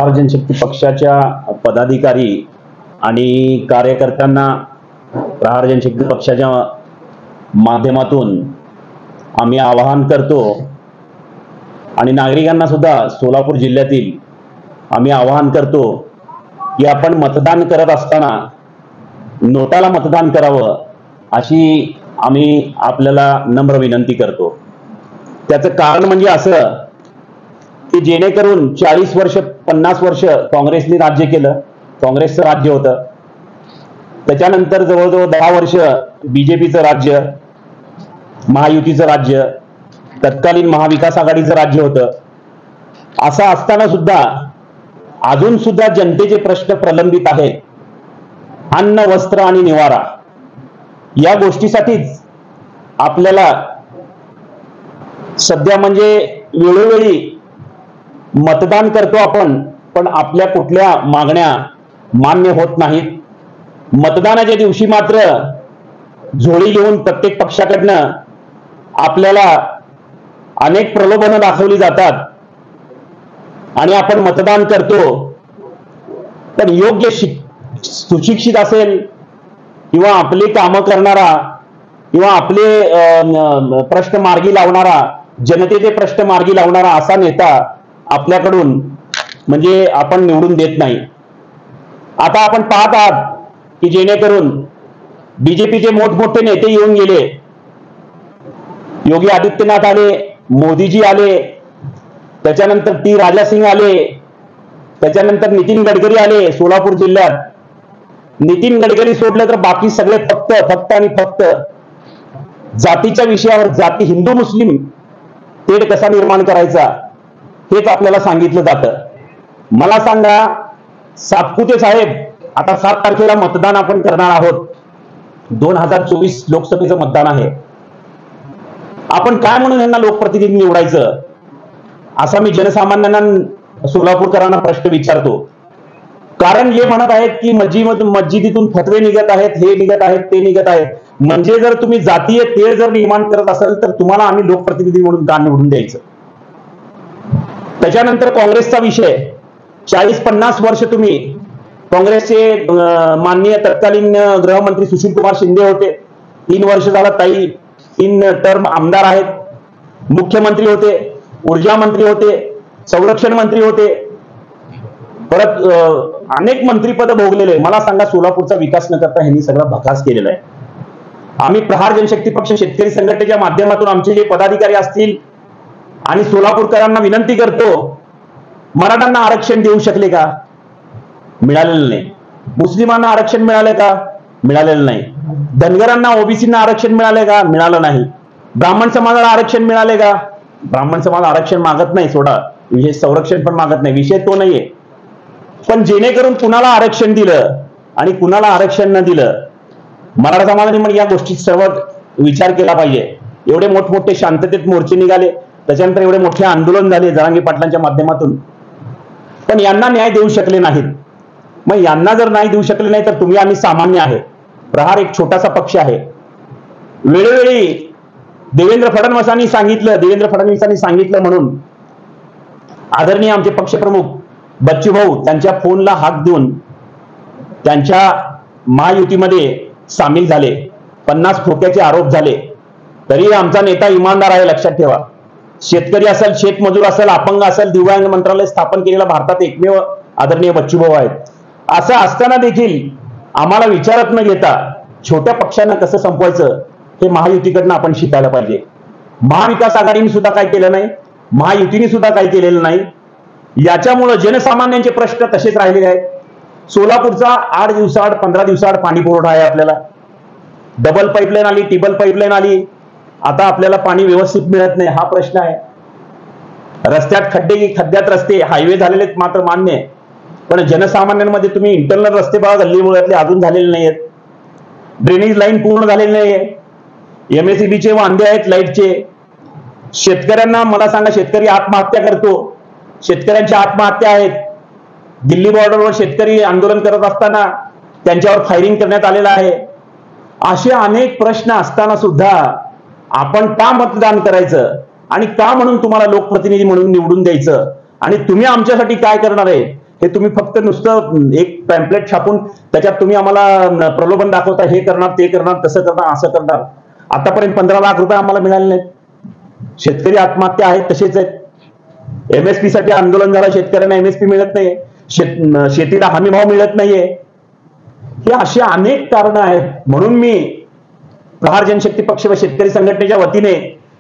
प्रहार जनशक्ती पक्षाच्या पदाधिकारी आणि कार्यकर्त्यांना प्रहार जनशक्ती पक्षाच्या माध्यमातून आम्ही आवाहन करतो आणि नागरिकांना सुद्धा सोलापूर जिल्ह्यातील आम्ही आवाहन करतो की आपण मतदान करत असताना नोटाला मतदान करावं अशी आम्ही आपल्याला नम्र विनंती करतो। त्याचं कारण म्हणजे असं की जेणेकरून 40 वर्ष 50 वर्ष काँग्रेसने राज्य केलं, काँग्रेसचं राज्य होतं, त्याच्यानंतर जवळजवळ 10 वर्ष बीजेपीचं राज्य, महायुतीचं राज्य, तत्कालीन महाविकास आघाडीचं राज्य होतं। असं असताना सुद्धा अजून सुद्धा जनतेचे प्रश्न प्रलंबित आहेत। अन्न, वस्त्र आणि निवारा या गोष्टीसाठीच आपल्याला सध्या म्हणजे वेळोवेळी मतदान करतो आपण, पण आपल्या कुठल्या मागण्या मान्य होत नाहीत। मतदानाच्या दिवशी मात्र झोळी घेऊन प्रत्येक पक्षाकडनं आपल्याला अनेक प्रलोभनं दाखवली जातात आणि आपण मतदान करतो, पण योग्य सुशिक्षित असेल किंवा आपली कामं करणारा किंवा आपले प्रश्न मार्गी लावणारा, जनतेचे प्रश्न मार्गी लावणारा असा नेता आपल्याकडून म्हणजे आपण निवडून देत नाही। आता आपण पाहत आहात की जेणेकरून बीजेपीचे मोठमोठे नेते येऊन गेले, योगी आदित्यनाथ आले, मोदीजी आले, त्याच्यानंतर टी राजा सिंग आले, त्याच्यानंतर नितीन गडकरी आले सोलापूर जिल्ह्यात। नितीन गडकरी सोडले तर बाकी सगळे फक्त आणि फक्त जातीच्या विषयावर, जाती हिंदू मुस्लिम तेढ कसा निर्माण करायचा हेच आपल्याला सांगितलं जातं। मला सांगा सातपुते साहेब, आता 7 तारखेला मतदान आपण करणार आहोत, 2024 लोकसभेचं मतदान आहे। आपण काय म्हणून यांना लोकप्रतिनिधी निवडायचं असा मी जनसामान्यांना सोलापूरकरांना प्रश्न विचारतो। कारण हे म्हणत आहेत की मस्जिदीतून फतवे निघत आहेत, हे निघत आहेत, ते निघत आहेत। म्हणजे जर तुम्ही जातीय तेढ जर निर्माण करत असाल तर तुम्हाला आम्ही लोकप्रतिनिधी म्हणून का निवडून द्यायचं। त्याच्यानंतर काँग्रेसचा विषय, 40-50 वर्ष तुम्ही काँग्रेसचे माननीय तत्कालीन गृहमंत्री सुशील कुमार शिंदे होते, 3 वर्ष झाला ताई 3 टर्म आमदार आहेत, मुख्यमंत्री होते, ऊर्जा मंत्री होते, संरक्षण मंत्री होते, परत अनेक मंत्रीपद भोगलेले। मला सांगा सोलापूरचा विकास न करता ह्यांनी सगळा भकास केलेला आहे। आम्ही प्रहार जनशक्ती पक्ष शेतकरी संघटनेच्या माध्यमातून आमचे जे पदाधिकारी असतील आणि सोलापूरकरांना विनंती करतो, मराठ्यांना आरक्षण देऊ शकले का? मिळालेलं नाही। मुस्लिमांना आरक्षण मिळाले का? मिळालेलं नाही। धनगरांना ओबीसींना आरक्षण मिळाले का? मिळालं नाही। ब्राह्मण समाजाला आरक्षण मिळाले का? ब्राह्मण समाज आरक्षण मागत नाही, सोडा, विषय संरक्षण पण मागत नाही, विषय तो नाहीये। पण जेणेकरून कुणाला आरक्षण दिलं आणि कुणाला आरक्षण न दिलं, मराठा समाजाने मग या गोष्टी सर्व विचार केला पाहिजे। एवढे मोठमोठे शांततेत मोर्चे निघाले, त्याच्यानंतर एवढे मोठे आंदोलन झाले जरांगे पाटलांच्या माध्यमातून, पण यांना न्याय देऊ शकले नाहीत। मग यांना जर न्याय देऊ शकले नाही तर तुम्ही आम्ही सामान्य आहे। प्रहार एक छोटासा पक्ष आहे। वेळोवेळी देवेंद्र फडणवीसांनी सांगितलं म्हणून आदरणीय आमचे पक्षप्रमुख बच्चू भाऊ त्यांच्या फोनला हाक देऊन त्यांच्या महायुतीमध्ये सामील झाले। 50 खोक्याचे आरोप झाले, तरी आमचा नेता इमानदार आहे, लक्षात ठेवा। शेतकरी असेल, शेतमजूर असेल, अपंग असेल, दिव्यांग मंत्रालय स्थापन केलेला भारतात एकमेव आदरणीय बच्चू भाऊ आहेत। असं असताना देखील आम्हाला विचारत न घेता छोट्या पक्षांना कसं संपवायचं हे महायुतीकडनं आपण शिकायला पाहिजे। महाविकास आघाडीने सुद्धा काय केलं नाही, महायुतीने सुद्धा काय केलेलं नाही। याच्यामुळे जनसामान्यांचे प्रश्न तसेच राहिलेले आहेत। सोलापूरचा 8 दिवसाआड 15 दिवसाआड पाणी पुरवठा आहे आपल्याला, डबल पाईपलाईन आली, टिबल पाईपलाईन आली, आता आपल्याला पाणी व्यवस्थित मिळत नाही हा प्रश्न आहे। रस्त्यात खड्डे की खड्ड्यात रस्ते, हायवे झालेले मात्र मान्य आहे, पण जनसामान्यांमध्ये तुम्ही इंटरनल रस्ते बघा, गल्ली मुळातले अजून झालेले नाहीयेत, ड्रेनेज लाईन पूर्ण झालेली नाहीये, एमएसईबीचे वांदे आहेत लाईटचे। शेतकऱ्यांना मला सांगा, शेतकरी आत्महत्या करतो, शेतकऱ्यांच्या आत्महत्या आहेत। दिल्ली बॉर्डरवर शेतकरी आंदोलन करत असताना त्यांच्यावर फायरिंग करण्यात आलेलं आहे। असे अनेक प्रश्न असताना सुद्धा आपण का मतदान करायचं आणि का म्हणून तुम्हाला लोकप्रतिनिधी म्हणून निवडून द्यायचं आणि तुम्ही आमच्यासाठी काय करणार आहे हे तुम्ही फक्त नुसतं एक पॅम्पलेट छापून त्याच्यात तुम्ही आम्हाला प्रलोभन दाखवता, हे करणार ते करणार तसं करणार असं करणार. आतापर्यंत 15 लाख रुपये आम्हाला मिळाले नाहीत. शेतकरी आत्महत्या आहेत तसेच आहेत. MSP साठी आंदोलन झालं, शेतकऱ्यांना MSP मिळत नाहीये, शेतीला हमी भाव मिळत नाहीये. हे अशी अनेक कारणं आहेत. म्हणून मी प्रहार जनशक्ती पक्ष व शेतकरी संघटनेच्या वतीने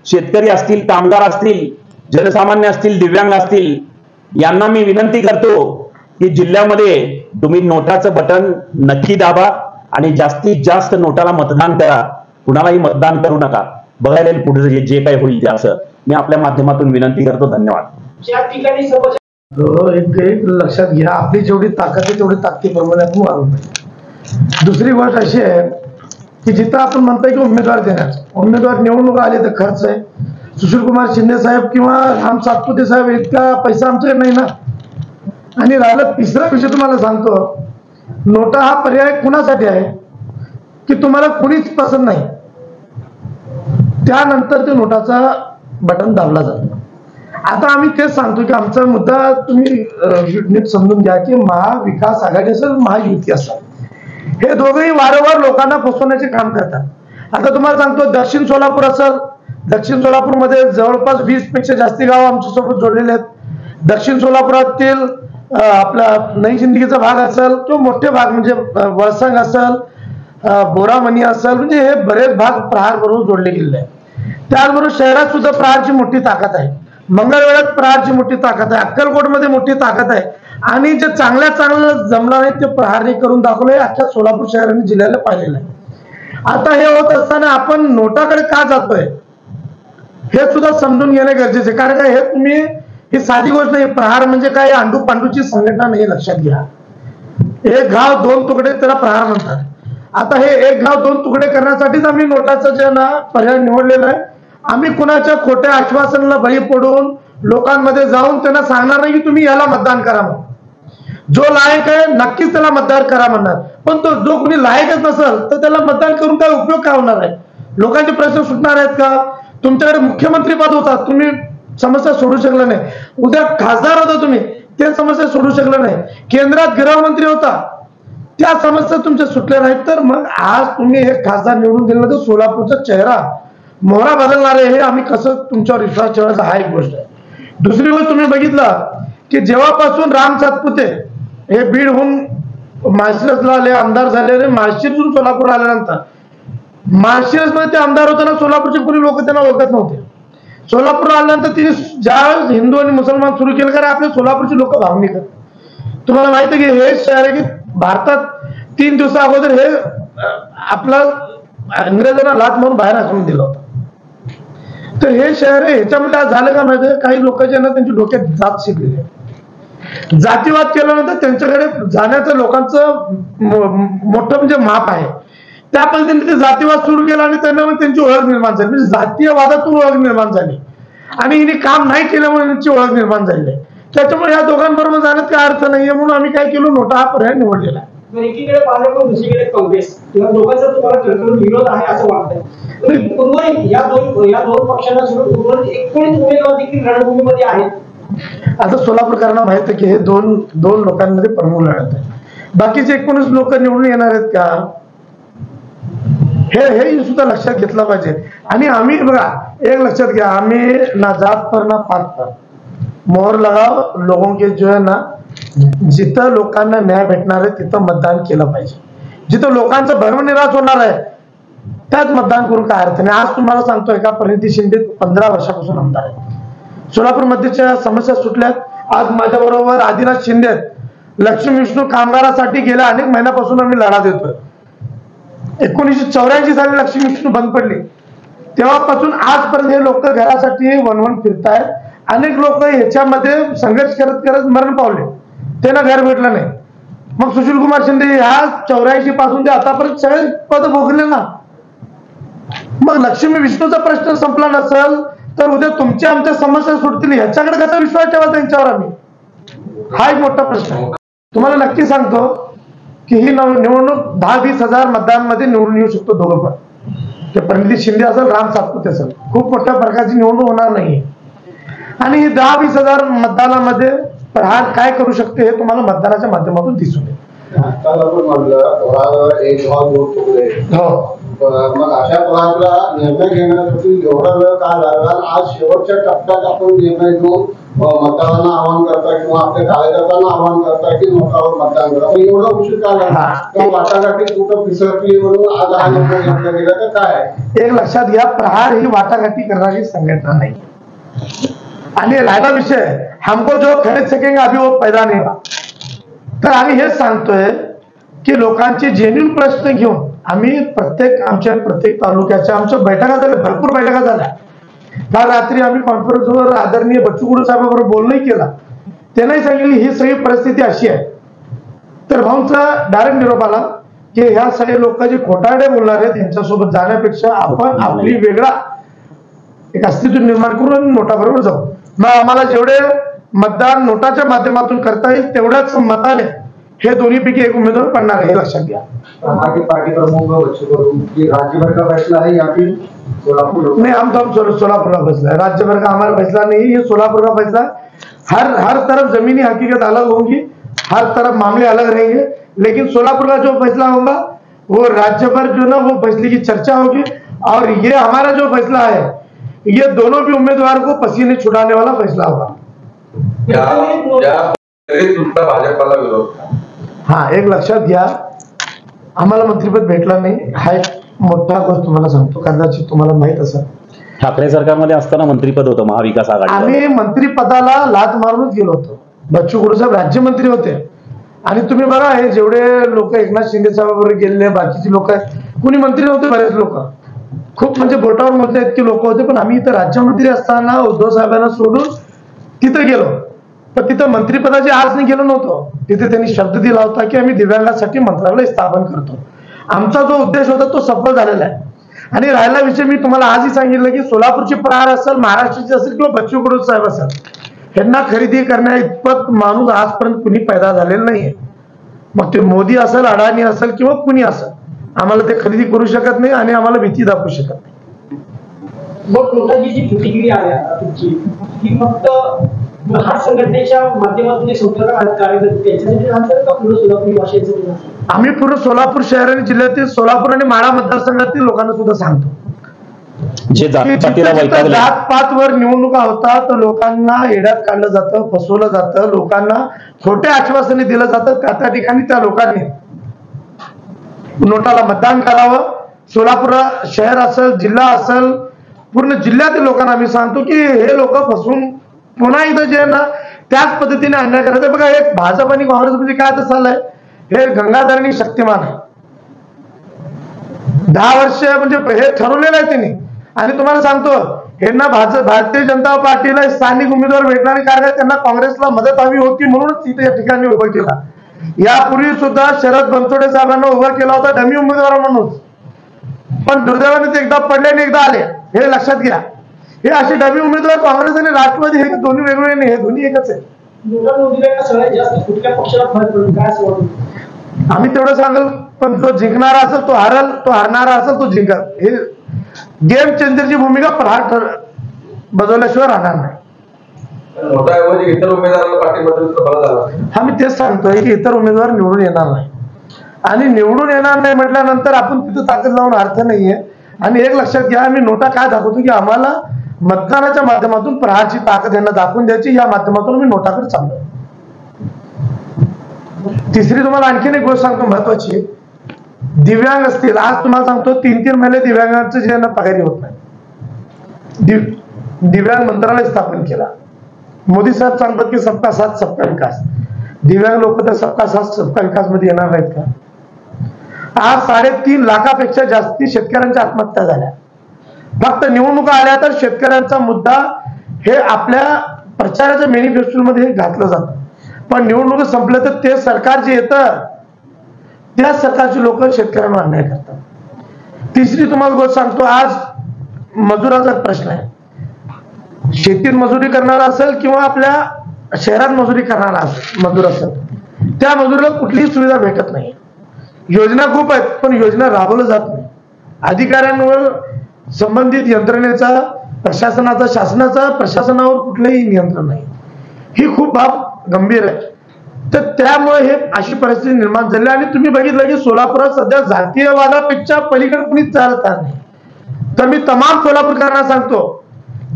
शेतकरी असतील, कामगार असतील, जनसामान्य असतील, दिव्यांग असतील यांना मी विनंती करतो की जिल्ह्यामध्ये तुम्ही नोटाचं बटन नक्की दाबा आणि जास्तीत जास्त नोटाला मतदान करा. कुणालाही मतदान करू नका. बघायला पुढे जे काही होईल ते असं मी आपल्या माध्यमातून विनंती करतो. धन्यवाद. ज्या ठिकाणी एक लक्षात घ्या, आपली जेवढी ताकद आहे तेवढी ताकदीप्रमाणे आपण वागू पाहिजे. दुसरी गोष्ट अशी आहे की जिथं आपण म्हणतोय की उमेदवार देणार, उमेदवार निवडणूक आले तर खर्च आहे. सुशीलकुमार शिंदे साहेब किंवा राम सातपुते साहेब इतका पैसा आमच्याकडे नाही ना. आणि राहिलं तिसरा विषय तुम्हाला सांगतो, नोटा हा पर्याय कुणासाठी आहे की तुम्हाला कुणीच पसंत नाही, त्यानंतर ते नोटाचा बटन दाबला जातो. आता आम्ही तेच सांगतो की आमचा मुद्दा तुम्ही नीट समजून घ्या की महाविकास आघाडी असेल, महायुती असेल, हे दोघेही वारंवार लोकांना फसवण्याचे काम करतात. आता तुम्हाला सांगतो, दक्षिण सोलापूर असेल, दक्षिण सोलापूरमध्ये जवळपास 20 पेक्षा जास्ती गाव आमच्यासोबत जोडलेले आहेत. दक्षिण सोलापुरातील आपला नई जिंदगीचा भाग असेल किंवा मोठे भाग म्हणजे वळसंग असेल, बोरामणी असेल, म्हणजे हे बरेच भाग प्रहार बरोबर जोडले गेलेले आहेत. त्याचबरोबर शहरात सुद्धा प्रहारची मोठी ताकद आहे. मंगळवेढ्यात प्रहारची मोठी ताकद आहे. अक्कलकोटमध्ये मोठी ताकद आहे. आणि जे चांगलं जमलं नाही ते प्रहारने करून दाखवलंय. अख्ख्या सोलापूर शहर आणि जिल्ह्याला पाहिलेलं आहे. आता हे होत असताना आपण नोटाकडे का जातोय हे सुद्धा समजून घेणे गरजेचे आहे. कारण काय, हे तुम्ही ही साधी गोष्ट नाही. प्रहार म्हणजे काय अंडू पांडूची संघटना नाही, लक्षात घ्या. एक घाव दोन तुकडे त्याला प्रहार म्हणतात. आता हे एक घाव दोन तुकडे करण्यासाठीच आम्ही नोटाचं जे ना पर्याय निवडलेला आहे. आम्ही कुणाच्या खोट्या आश्वासनाला बळी पडून लोकांमध्ये जाऊन त्यांना सांगणार नाही की तुम्ही याला मतदान करा म्हणून. जो लायक आहे नक्कीच त्याला मतदान करा म्हणणार, पण तो जो कोणी लायकच नसेल तर त्याला मतदान करून काय उपयोग काय होणार आहे? लोकांचे प्रश्न सुटणार आहेत का? तुमच्याकडे मुख्यमंत्री पद होता, तुम्ही समस्या सोडू शकला नाही. उद्या खासदार होता तुम्ही, ते समस्या सोडू शकला नाही. केंद्रात गृहमंत्री होता, त्या समस्या तुमच्या सुटल्या नाहीत. तर मग आज तुम्ही एक खासदार निवडून दिला तर सोलापूरचा चेहरा मोहरा बदलणार आहे. हे आम्ही कसं तुमच्यावर विश्वास ठेवायचा हा एक गोष्ट आहे. दुसरी गोष्ट तुम्ही बघितलं की जेव्हापासून राम सातपुते हे बीडहून माळशिरसला आले, आमदार झाले, माळशिरसून सोलापूर आल्यानंतर माळशिरसमध्ये ते आमदार होताना सोलापूरचे कोणी लोक त्यांना ओळखत नव्हते. सोलापूर आल्यानंतर तिने ज्या हिंदू आणि मुसलमान सुरू केलं, कारण आपले सोलापूरचे लोक भावनिक आहेत. तुम्हाला माहिती आहे की हे शहर आहे की भारतात 3 दिवसा अगोदर हे आपला इंग्रजांना लाथ मारून बाहेर हाकलून दिलं होतं. तर हे शहर आहे. ह्याच्यामध्ये आज झालं का माहिती आहे, काही लोकांच्या ना त्यांच्या डोक्यात जात शिकलेली आहे. जातीवाद केल्यानंतर त्यांच्याकडे जाण्याचं लोकांचं मोठं म्हणजे माप आहे. त्या पद्धतीने ते जातीवाद सुरू केला आणि त्यांना त्यांची ओळख निर्माण झाली. म्हणजे जातीयवादातून ओळख निर्माण झाली आणि हिने काम नाही केल्यामुळे त्यांची ओळख निर्माण झाली आहे. त्याच्यामुळे ह्या दोघांबरोबर जाण्यात काय अर्थ नाहीये. म्हणून आम्ही काय केलो, नोटा हा पर्याय निवडलेला आहे. एकीकडे भाजप दुसरीकडे काँग्रेस किंवा दोघांचा तुम्हाला कणकण विरोध आहे असं वाटतंय. उर्वरित या दोन पक्षांना सोडून उर्वरित 19 उमेदवार देखील रणभूमीमध्ये आहेत. आता सोलापूरकरांना माहित आहे की हे दोन लोकांमध्ये प्रमुख लढत आहे. बाकीचे 19 लोक निवडून येणार आहेत का, हे सुद्धा लक्षात घेतलं पाहिजे. आणि आम्ही बघा एक लक्षात घ्या, आम्ही ना जात पर ना पात पर, मोहर लगाव लोगों के जो है ना, जिथं लोकांना न्याय भेटणार आहे तिथं मतदान केलं पाहिजे. जिथं लोकांचं भरमनिराश होणार आहे त्यात मतदान करून काय अर्थ नाही. आज तुम्हाला सांगतोय का, प्रणिती शिंदे 15 वर्षापासून आमदार आहेत. सोलापूर मध्येच्या समस्या सुटल्यात. आज माझ्या बरोबर आदिनाथ शिंदे, लक्ष्मी विष्णू कामगारासाठी गेल्या अनेक महिन्यापासून आम्ही लढा देतोय. 1984 साली लक्ष्मी विष्णू बंद पडली, तेव्हापासून आजपर्यंत हे लोक घरासाठी वनवन फिरतायत. अनेक लोक ह्याच्यामध्ये संघर्ष करत करत मरण पावले, त्यांना घर भेटलं नाही. मग सुशीलकुमार शिंदे ह्या 84 पासून ते आतापर्यंत सगळे पद भोगले ना. मग लक्ष्मी विष्णूचा प्रश्न संपला नसेल तर उद्या तुमच्या आमच्या समस्या सुटतील, ह्याच्याकडे कसा विश्वास ठेवा त्यांच्यावर आम्ही, हा एक मोठा प्रश्न आहे. तुम्हाला नक्की सांगतो की ही निवडणूक 10-20 हजार मतदानामध्ये निवडून येऊ शकतो दोघं पण. ते प्रणिती शिंदे असेल, राम सातपुते असेल, खूप मोठ्या प्रकारची निवडणूक होणार नाही. आणि 10-20 हजार मतदानामध्ये प्रहार काय करू शकते हे तुम्हाला मतदानाच्या माध्यमातून दिसून येईल. आजकाल आपण म्हणलं एक भाव दोन तुकडे. हो, मग अशा प्रकारचा निर्णय घेण्यासाठी एवढा वेळ का लागला? आज शेवटच्या टप्प्यात आपण निर्णय घेऊन मतदारांना आवाहन करता किंवा आपल्या कार्यकर्त्यांना आवाहन करता की मतावर मतदान करा, एवढा उशीर का लागला? त्या वाटाघाटी कुठं पिसरली म्हणून आज हा निर्णय घेतला गेला का काय? एक लक्षात घ्या, प्रहार ही वाटाघाटी करणारी संघटना नाही. आणि राहिला विषय हमको जो खरीद सकेंगे अभी वो पैदा नहीं हुआ. तर आम्ही हेच सांगतोय की लोकांचे जेन्युन प्रश्न घेऊन आम्ही आमच्या प्रत्येक तालुक्याच्या आमच्या बैठका झाल्या, भरपूर बैठका झाल्या. काल रात्री आम्ही कॉन्फरन्सवर आदरणीय बच्चू कडू साहेबांबरोबर बोलणंही केला. त्यांनाही सांगितलं ही सगळी परिस्थिती अशी आहे. तर भाऊंचा डायरेक्ट निरोप आला की ह्या सगळे लोक जे खोटारडे बोलणार आहेत त्यांच्यासोबत जाण्यापेक्षा आपण आपली वेगळा एक अस्तित्व निर्माण करून नोटाबरोबर जाऊ. मग आम्हाला जेवढे मतदान नोटाच्या माध्यमातून करता येईल तेवढ्याच मताने हे दोन्हीपैकी एक उमेदवार पडणार आहे, हे लक्षात घ्या. पार्टी प्रमुख बच्चू कडू की राज्यभर का फैसला है या फिर सोलापुर? नहीं, हम तो सोलापुर का फैसला है, राज्य भर का हमारा फैसला नहीं, ये सोलापुर का फैसला. हर तरफ जमीनी हकीकत अलग होगी, हर तरफ मामले अलग रहेंगे, लेकिन सोलापुर का जो फैसला होगा वो राज्य भर जो ना वो फैसले की चर्चा होगी. और ये हमारा जो फैसला है ये दोनों भी उम्मीदवार को पसीने छुड़ाने वाला फैसला होगा. भाजपाला विरोध. हाँ, एक लक्षात घ्या, आम्हाला मंत्रिपद भेटलं नाही हा एक मोठा गोष्ट तुम्हाला सांगतो, कदाचित तुम्हाला माहित असेल. ठाकरे सरकारमध्ये असताना मंत्रिपद होतं महाविकास आघाडी. आम्ही मंत्रिपदाला लात मारूनच गेलो होतो. बच्चू कडू साहेब राज्यमंत्री होते आणि तुम्ही बघा हे जेवढे लोक एकनाथ शिंदे साहेबांबरोबर गेलेले बाकीचे लोक कुणी मंत्री नव्हते, बरेच लोक खूप म्हणजे बोटावर मोजले इतके लोक होते. पण आम्ही इथं राज्यमंत्री असताना उद्धव साहेबांना सोडून तिथं गेलो, पण तिथं मंत्रिपदाची आज नाही गेलो नव्हतो. तिथे त्यांनी शब्द दिला होता की आम्ही दिव्यांगासाठी मंत्रालय स्थापन करतो. आमचा जो उद्देश होता तो सफल झालेला आहे. आणि राहिला विषय मी तुम्हाला आजही सांगितलं की सोलापूरची प्रहार असेल, महाराष्ट्राची असेल किंवा बच्चू कडू साहेब असेल, यांना खरेदी करण्या इतपत माणूस आजपर्यंत कुणी पैदा झालेला नाहीये. मग ते मोदी असेल, अडाणी असेल किंवा कुणी असेल, आम्हाला ते खरेदी करू शकत नाही आणि आम्हाला भीती दाखवू शकत नाही. मग नोटाची जी प्रतिक्रिया आहे तुमची ती फक्त महार संघटनेच्या माध्यमातून जे संपर्क कार्यरत त्यांच्यासाठी असेल का पूर्ण सोलापूर भाषेचं? आम्ही पूर्ण सोलापूर शहर आणि जिल्ह्यातील सोलापूर आणि माढा मतदारसंघातील लोकांना सुद्धा सांगतो जे जात पातवर निवडणुका होतात तर लोकांना येड्यात काढलं जातं, फसवलं जातं, लोकांना खोटे आश्वासने दिलं जातं. त्या ठिकाणी त्या लोकांनी नोटाला मतदान करावं. सोलापूर शहर असेल, जिल्हा असेल, पूर्ण जिल्ह्यातील लोकांना आम्ही सांगतो की हे लोक फसवून पुन्हा एकदा जे ना त्याच पद्धतीने अन्याय करायचं. बघा, एक भाजप आणि काँग्रेसमध्ये काय तर चाललंय, हे गंगाधरणी शक्तिमान आहे. 10 वर्ष म्हणजे हे ठरवलेलं आहे त्यांनी. आणि तुम्हाला सांगतो यांना भारतीय जनता पार्टीला स्थानिक उमेदवार भेटणारे कारण त्यांना काँग्रेसला मदत हवी होती म्हणूनच तिथे या ठिकाणी उभं केला. यापूर्वी सुद्धा शरद बनसोडे साहेबांना उभा केला होता डमी उमेदवार म्हणून, पण दुर्दैवाने ते एकदा पडले आणि एकदा आले, हे लक्षात घ्या. हे असे डमी उमेदवार काँग्रेस आणि राष्ट्रवादी हे दोन्ही वेगवेगळे नाही, हे दोन्ही एकच आहे. सगळ्यात जास्त कुठल्या पक्षाला फरक पडेल काय असं वाटतं? आम्ही तेवढं सांगल, पण जो जिंकणारा असेल तो हारल, तो हारणारा असेल तो जिंकल. हे गेम चेंजरची भूमिका प्रहार बदलल्याशिवाय राहणार नाही. इतर उमेदवारांना पाठिंबा आम्ही तेच सांगतोय की इतर उमेदवार निवडून येणार नाही आणि निवडून येणार नाही म्हटल्यानंतर आपण तिथं ताकद लावून अर्थ नाहीये. आणि एक लक्षात घ्या, आम्ही नोटा काय दाखवतो की आम्हाला मतदानाच्या माध्यमातून प्रहारची ताकद यांना दाखवून द्यायची, या माध्यमातून आम्ही नोटाकडे चाललोय. तिसरी तुम्हाला आणखीन एक गोष्ट सांगतो महत्वाची, दिव्यांग असतील, आज तुम्हाला सांगतो 3-3 महिने दिव्यांगांचं जे पगारी होत नाही. दिव्यांग मंत्रालय स्थापन केला. मोदी साहेब सांगतात की सबका साथ सबका विकास. दिव्यांग लोक तर सबका साथ सबका विकास मध्ये येणार नाहीत का? आज 3.5 लाखापेक्षा जास्ती शेतकऱ्यांच्या आत्महत्या झाल्या. फक्त निवडणुका आल्या तर शेतकऱ्यांचा मुद्दा हे आपल्या प्रचाराच्या मॅनिफेस्टो मध्ये घातलं जातं, पण निवडणूक संपलं तर ते सरकार जे येतं त्या सरकारची लोक शेतकऱ्यांना अन्याय करतात. तिसरी तुम्हाला गोष्ट सांगतो, आज मजुराचा प्रश्न आहे. शेतीत मजुरी करणारा असेल किंवा आपल्या शहरात मजुरी करणारा असेल मजूर असेल, त्या मजुराला कुठलीही सुविधा भेटत नाही. योजना खूप आहेत पण योजना राबवल्या जात नाही. अधिकाऱ्यांवर संबंधित यंत्रणेचा, प्रशासनाचा, शासनाचा प्रशासनावर कुठलंही नियंत्रण नाही. ही खूप बाब गंभीर आहे. तर त्यामुळे हे अशी परिस्थिती निर्माण झाली. आणि तुम्ही बघितलं की सोलापुरात सध्या जातीयवादापेक्षा पलीकडे कुणीच चालत नाही. तर मी तमाम सोलापूरकरांना सांगतो,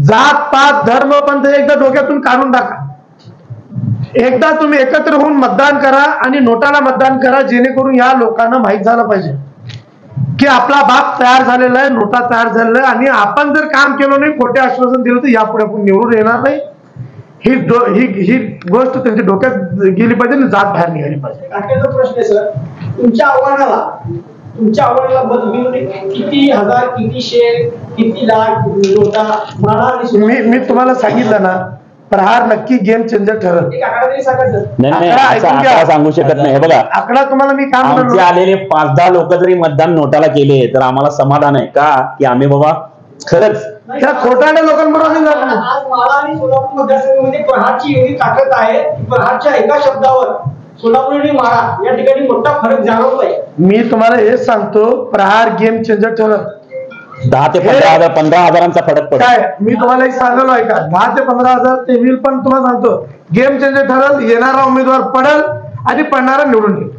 जात पात धर्म पंथ एकदा डोक्यातून काढून टाका. एकदा तुम्ही एकत्र होऊन मतदान करा आणि नोटाला मतदान करा, जेणेकरून या लोकांना माहीत झालं पाहिजे की आपला बाप तयार झालेला आहे, नोटा तयार झालेला आहे. आणि आपण जर काम केलं नाही, खोटे आश्वासन दिलं, तर यापुढे आपण निवडून येणार नाही. ही गोष्ट त्यांच्या डोक्यात गेली पाहिजे आणि जात बाहेर निघाली पाहिजे. अखेरचा प्रश्न आहे सर, तुमच्या आव्हानाला मत घेऊन किती हजार, किती शेर, किती लाख नोटा माळा मी तुम्हाला सांगितलं ना, प्रहार नक्की गेम चेंजर ठरल. एक आकडा तरी सांगा सर. नाही आकडा असा ऐकून घ्या. आकडा सांगू शकत नाही. हे बघा, आकडा तुम्हाला मी काय आमचे म्हणतो, आलेले 5-10 लोक जरी मतदान नोटाला केले तर आम्हाला समाधान आहे का, की आम्ही बाबा खरंच त्या खोटारड्या लोकांबरोबर नाही जात. आज माळा आणि सोलापूर मतदारसंघामध्ये प्रहारची एवढी ताकद आहे की प्रहारच्या एका शब्दावर सोलापूर आणि माळा या ठिकाणी मोठा फरक जाणवतोय. मी तुम्हाला हेच सांगतो, प्रहार गेम चेंजर ठरल. 10 ते 15,000चा फरक पडतो. काय मी तुम्हाला एक सांगलो आहे का, 10 ते 15,000 ते होईल. पण तुम्हाला सांगतो, गेम चेंजर ठरल. येणारा उमेदवार पडल आणि पडणारा निवडून येईल.